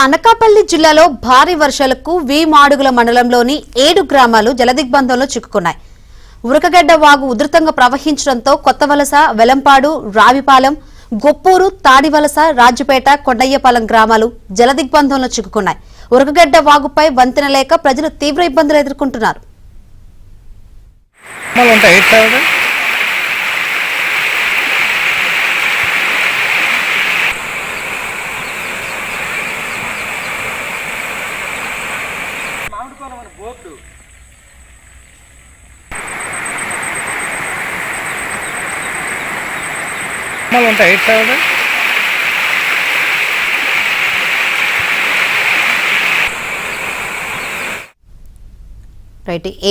అనకాపల్లి జిల్లాలో భారీ వర్షాలకు వీమాడుగుల మండలంలోని 7 గ్రామాలు జలదిగ్బంధంలో చిక్కుకున్నాయి. ఉరకగడ్డ వాగు ఉధృతంగా ప్రవహించడంతో కొత్తవలస, వెలంపాడు, రావిపాలెం, గొప్పూరు, తాడివలస, రాజుపేట, కొండయ్యపాలెం గ్రామాలు జలదిగ్బంధంలో చిక్కుకున్నాయి. ఉరకగడ్డ వాగుపై వంతెన లేక ప్రజలు తీవ్ర ఇబ్బందులు ఎదుర్కొంటున్నారు.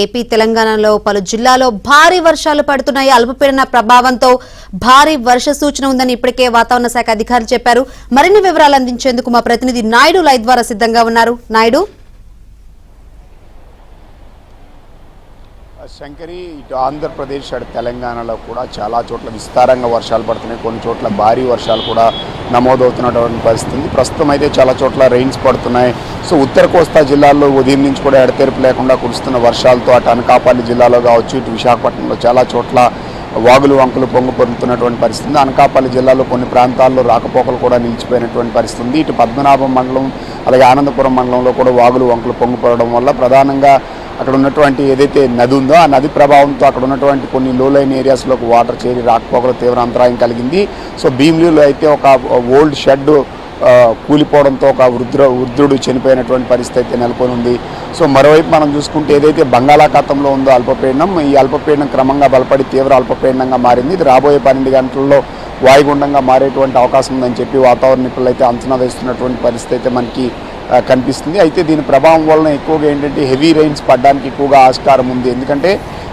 ఏపీ, తెలంగాణలో పలు జిల్లాలో భారీ వర్షాలు పడుతున్నాయి. అల్పపీడన ప్రభావంతో భారీ వర్ష సూచన ఉందని ఇప్పటికే వాతావరణ శాఖ అధికారులు చెప్పారు. మరిన్ని వివరాలు అందించేందుకు మా ప్రతినిధి నాయుడు లైవ్ ద్వారా సిద్ధంగా ఉన్నారు. నాయుడు, శంకరి, ఇటు ఆంధ్రప్రదేశ్ అటు తెలంగాణలో కూడా చాలా చోట్ల విస్తారంగా వర్షాలు పడుతున్నాయి. కొన్ని చోట్ల భారీ వర్షాలు కూడా నమోదవుతున్నటువంటి పరిస్థితి. ప్రస్తుతం అయితే చాలా చోట్ల రెయిన్స్ పడుతున్నాయి. సో ఉత్తర కోస్తా జిల్లాల్లో ఉదయం నుంచి కూడా ఎడతెరిపి లేకుండా కురుస్తున్న వర్షాలతో అటు అనకాపల్లి జిల్లాలో కావచ్చు, ఇటు విశాఖపట్నంలో చాలా చోట్ల వాగులు వంకలు పొంగు పొందుతున్నటువంటి పరిస్థితి. అనకాపల్లి జిల్లాలో కొన్ని ప్రాంతాల్లో రాకపోకలు కూడా నిలిచిపోయినటువంటి పరిస్థితి. ఇటు పద్మనాభం మండలం అలాగే ఆనందపురం మండలంలో కూడా వాగులు వంకలు పొంగు పడడం వల్ల ప్రధానంగా అక్కడ ఉన్నటువంటి ఏదైతే నది ఉందో ఆ నది ప్రభావంతో అక్కడ ఉన్నటువంటి కొన్ని లోలైన ఏరియాస్లోకి వాటర్ చేరి రాకపోకలు తీవ్ర అంతరాయం కలిగింది. సో భీమిలిలో అయితే ఒక ఓల్డ్ షెడ్ కూలిపోవడంతో ఒక వృద్ధుడు చనిపోయినటువంటి పరిస్థితి అయితే నెలకొని ఉంది. సో మరోవైపు మనం చూసుకుంటే ఏదైతే బంగాళాఖాతంలో ఉందో అల్పపీడనం, ఈ అల్పపీడనం క్రమంగా బలపడి తీవ్ర అల్పపీడనంగా మారింది. ఇది రాబోయే 12 గంటల్లో వాయుగుండంగా మారేటువంటి అవకాశం ఉందని చెప్పి వాతావరణ నిపుణులు అయితే అంచనా వేస్తున్నటువంటి పరిస్థితి అయితే మనకి కనిపిస్తుంది. అయితే దీని ప్రభావం వలన ఎక్కువగా ఏంటంటే హెవీ రెయిన్స్ పడడానికి ఎక్కువగా ఆస్కారం ఉంది. ఎందుకంటే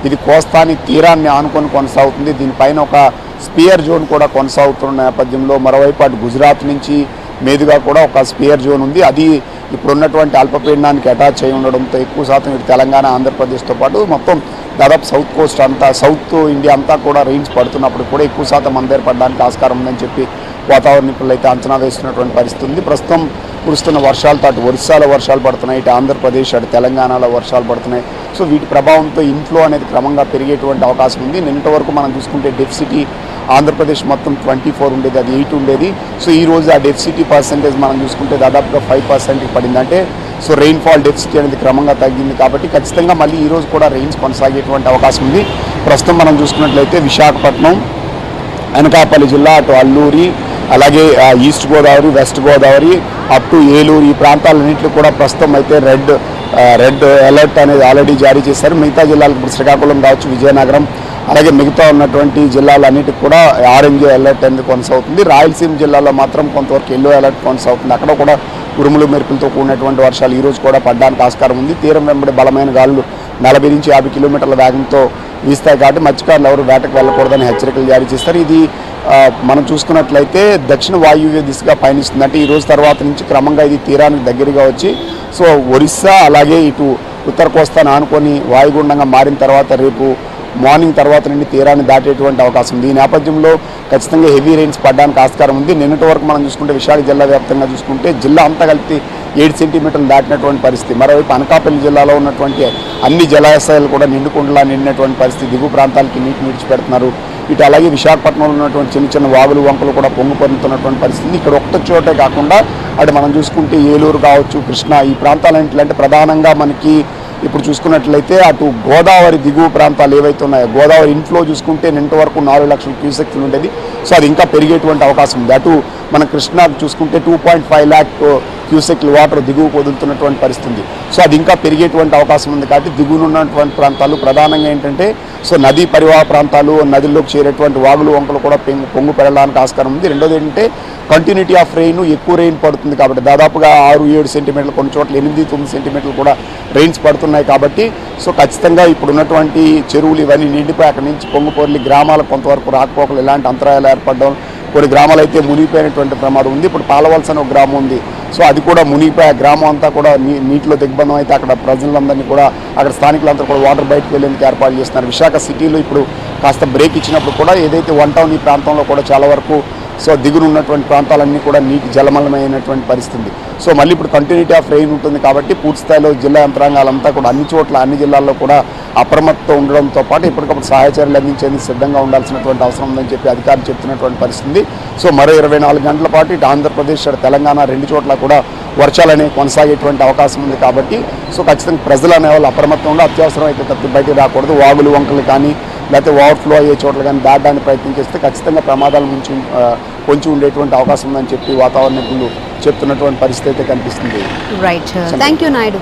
ఇది కోస్తాని తీరాన్ని ఆనుకొని కొనసాగుతుంది. దీనిపైన ఒక స్పియర్ జోన్ కూడా కొనసాగుతున్న నేపథ్యంలో మరోవైపు అటు గుజరాత్ నుంచి మీదుగా కూడా ఒక స్పియర్ జోన్ ఉంది. అది ఇప్పుడున్నటువంటి అల్పపీడనానికి అటాచ్ అయి ఉండడంతో ఎక్కువ శాతం ఇటు తెలంగాణ, ఆంధ్రప్రదేశ్తో పాటు మొత్తం దాదాపు సౌత్ కోస్ట్ అంతా, సౌత్ ఇండియా అంతా కూడా రెయిన్స్ పడుతున్నప్పుడు కూడా ఎక్కువ శాతం పడడానికి ఆస్కారం ఉందని చెప్పి వాతావరణ నిపుణులు అయితే అంచనా వేస్తున్నటువంటి పరిస్థితి ఉంది. ప్రస్తుతం కురుస్తున్న వర్షాలతో అటు ఒరిస్సాలో వర్షాలు పడుతున్నాయి, ఇటు ఆంధ్రప్రదేశ్, అటు తెలంగాణలో వర్షాలు పడుతున్నాయి. సో వీటి ప్రభావంతో ఇన్ఫ్లో అనేది క్రమంగా పెరిగేటువంటి అవకాశం ఉంది. నిన్నటి వరకు మనం చూసుకుంటే డెఫిసిటీ ఆంధ్రప్రదేశ్ మొత్తం 24 ఉండేది, అది 8 ఉండేది. సో ఈరోజు ఆ డెఫిసిటీ పర్సెంటేజ్ మనం చూసుకుంటే దాదాపుగా 5%కి పడింది. అంటే సో రెయిన్ఫాల్ డెఫిసిటీ అనేది క్రమంగా తగ్గింది. కాబట్టి ఖచ్చితంగా మళ్ళీ ఈరోజు కూడా రెయిన్స్ కొనసాగేటువంటి అవకాశం ఉంది. ప్రస్తుతం మనం చూసుకున్నట్లయితే విశాఖపట్నం, అనకాపల్లి జిల్లా, అటు అల్లూరి, అలాగే east Godavari, west Godavari, up to Eluru, ఈ ప్రాంతాలన్నింటిలో కూడా ప్రస్తుతం అయితే రెడ్ అలర్ట్ అనేది ఆల్రెడీ జారీ చేశారు. మిగతా జిల్లాలకు ఇప్పుడు శ్రీకాకుళం కావచ్చు, విజయనగరం, అలాగే మిగతా ఉన్నటువంటి జిల్లాలన్నిటికి కూడా ఆరెంజ్ అలర్ట్ అనేది కొనసాగుతుంది. రాయలసీమ జిల్లాలో మాత్రం కొంతవరకు ఎల్లో అలర్ట్ కొనసాగుతుంది. అక్కడ కూడా ఉరుములు మెరుపులతో కూడినటువంటి వర్షాలు ఈరోజు కూడా పడడానికి ఆస్కారం ఉంది. తీరం వెంబడి బలమైన గాలులు 40 నుంచి 50 కిలోమీటర్ల వేగంతో వీస్తాయి. కాబట్టి మత్స్యకారులు ఎవరు వేటకు వెళ్ళకూడదని హెచ్చరికలు జారీ చేస్తారు. ఇది మనం చూసుకున్నట్లయితే దక్షిణ వాయువ్య దిశగా పయనిస్తుంది. అంటే ఈ రోజు తర్వాత నుంచి క్రమంగా ఇది తీరానికి దగ్గరగా వచ్చి సో ఒరిస్సా అలాగే ఇటు ఉత్తర కోస్తాను ఆనుకొని వాయుగుండంగా మారిన తర్వాత రేపు మార్నింగ్ తర్వాత నుండి తీరాన్ని దాటేటువంటి అవకాశం ఉంది. ఈ నేపథ్యంలో ఖచ్చితంగా హెవీ రెయిన్స్ పడడానికి ఆస్కారం ఉంది. నిన్నటి వరకు మనం చూసుకుంటే విశాఖ జిల్లా వ్యాప్తంగా చూసుకుంటే జిల్లా అంతా కలిపి 7 సెంటీమీటర్లు దాటినటువంటి పరిస్థితి. మరోవైపు అనకాపల్లి జిల్లాలో ఉన్నటువంటి అన్ని జలాశయాలు కూడా నిండుకుండలా నిండినటువంటి పరిస్థితి. దిగువ ప్రాంతాలకి నీటిని విడిచిపెడుతున్నారు. ఇటు అలాగే విశాఖపట్నంలో ఉన్నటువంటి చిన్న చిన్న వాగులు వంకలు కూడా పొంగు పొందుతున్నటువంటి పరిస్థితి. ఇక్కడ ఒక్క చోటే కాకుండా అటు మనం చూసుకుంటే ఏలూరు కావచ్చు, కృష్ణా, ఈ ప్రాంతాలంటే ప్రధానంగా మనకి ఇప్పుడు చూసుకున్నట్లయితే అటు గోదావరి దిగువ ప్రాంతాలు ఏవైతే ఉన్నాయో గోదావరి ఇన్ఫ్లో చూసుకుంటే నిన్నటి వరకు 4 లక్షల క్యూసెక్లు ఉండేది. సో అది ఇంకా పెరిగేటువంటి అవకాశం ఉంది. అటు మన కృష్ణాకు చూసుకుంటే 2.5 lakh క్యూసెక్లు వాటర్ దిగువ పొందుతున్నటువంటి పరిస్థితి. సో అది ఇంకా పెరిగేటువంటి అవకాశం ఉంది. కాబట్టి దిగువన ఉన్నటువంటి ప్రాంతాలు ప్రధానంగా ఏంటంటే సో నదీ పరివాహ ప్రాంతాలు, నదుల్లోకి చేరేటువంటి వాగులు వంకలు కూడా పొంగు పెరగడానికి ఆస్కారం ఉంది. రెండోది ఏంటంటే కంటిన్యూటీ ఆఫ్ రెయిన్, ఎక్కువ రెయిన్ పడుతుంది కాబట్టి దాదాపుగా 6-7 సెంటీమీటర్లు, కొన్ని చోట్ల 8-9 సెంటీమీటర్లు కూడా రెయిన్స్ పడుతున్నాయి. కాబట్టి సో ఖచ్చితంగా ఇప్పుడున్నటువంటి చెరువులు ఇవన్నీ నిండిపోయి అక్కడి నుంచి పొంగుపోర్లి గ్రామాలకు కొంతవరకు రాకపోకలు ఇలాంటి అంతరాయాలు ఏర్పడడం, కొన్ని గ్రామాలు అయితే మునిగిపోయినటువంటి ప్రమాదం ఉంది. ఇప్పుడు పాలవలస అనే ఒక గ్రామం ఉంది. సో అది కూడా మునిగిపోయి ఆ గ్రామం అంతా కూడా నీటిలో దిగ్బంధం అయితే అక్కడ ప్రజలందరినీ కూడా అక్కడ స్థానికులందరూ కూడా వాటర్ బయటకు వెళ్ళేందుకు ఏర్పాటు చేస్తున్నారు. విశాఖ సిటీలో ఇప్పుడు కాస్త బ్రేక్ ఇచ్చినప్పుడు కూడా ఏదైతే 1 టౌన్ ఈ ప్రాంతంలో కూడా చాలా వరకు సో దిగున ఉన్నటువంటి ప్రాంతాలన్నీ కూడా నీటి జలమలమైనటువంటి పరిస్థితి. సో మళ్ళీ ఇప్పుడు కంటిన్యూటీ ఆఫ్ రెయిన్ ఉంటుంది కాబట్టి పూర్తి స్థాయిలో జిల్లా యంత్రాంగాలంతా కూడా అన్ని చోట్ల అన్ని జిల్లాల్లో కూడా అప్రమత్తం ఉండడంతో పాటు ఎప్పటికప్పుడు సహాయ చర్యలు అందించేందుకు సిద్ధంగా ఉండాల్సినటువంటి అవసరం ఉందని చెప్పి అధికారులు చెప్తున్నటువంటి పరిస్థితి. సో మరో 24 గంటల పాటు ఇటు ఆంధ్రప్రదేశ్ అటు తెలంగాణ రెండు చోట్ల కూడా వర్షాలు అనేవి కొనసాగేటువంటి అవకాశం ఉంది కాబట్టి సో ఖచ్చితంగా ప్రజలు అనేవాళ్ళు అప్రమత్తం ఉండి అత్యవసరం అయితే తప్పి బయటకు రాకూడదు. వాగులు వంకలు కానీ లేకపోతే ఓవర్ఫ్లో అయ్యే చోట్ల కానీ దాటడానికి ప్రయత్నం చేస్తే ఖచ్చితంగా ప్రమాదాల నుంచి కొంచెం ఉండేటువంటి అవకాశం ఉందని చెప్పి వాతావరణ నిపుణులు చెప్తున్నటువంటి పరిస్థితి అయితే కనిపిస్తుంది. Right, thank you Naidu.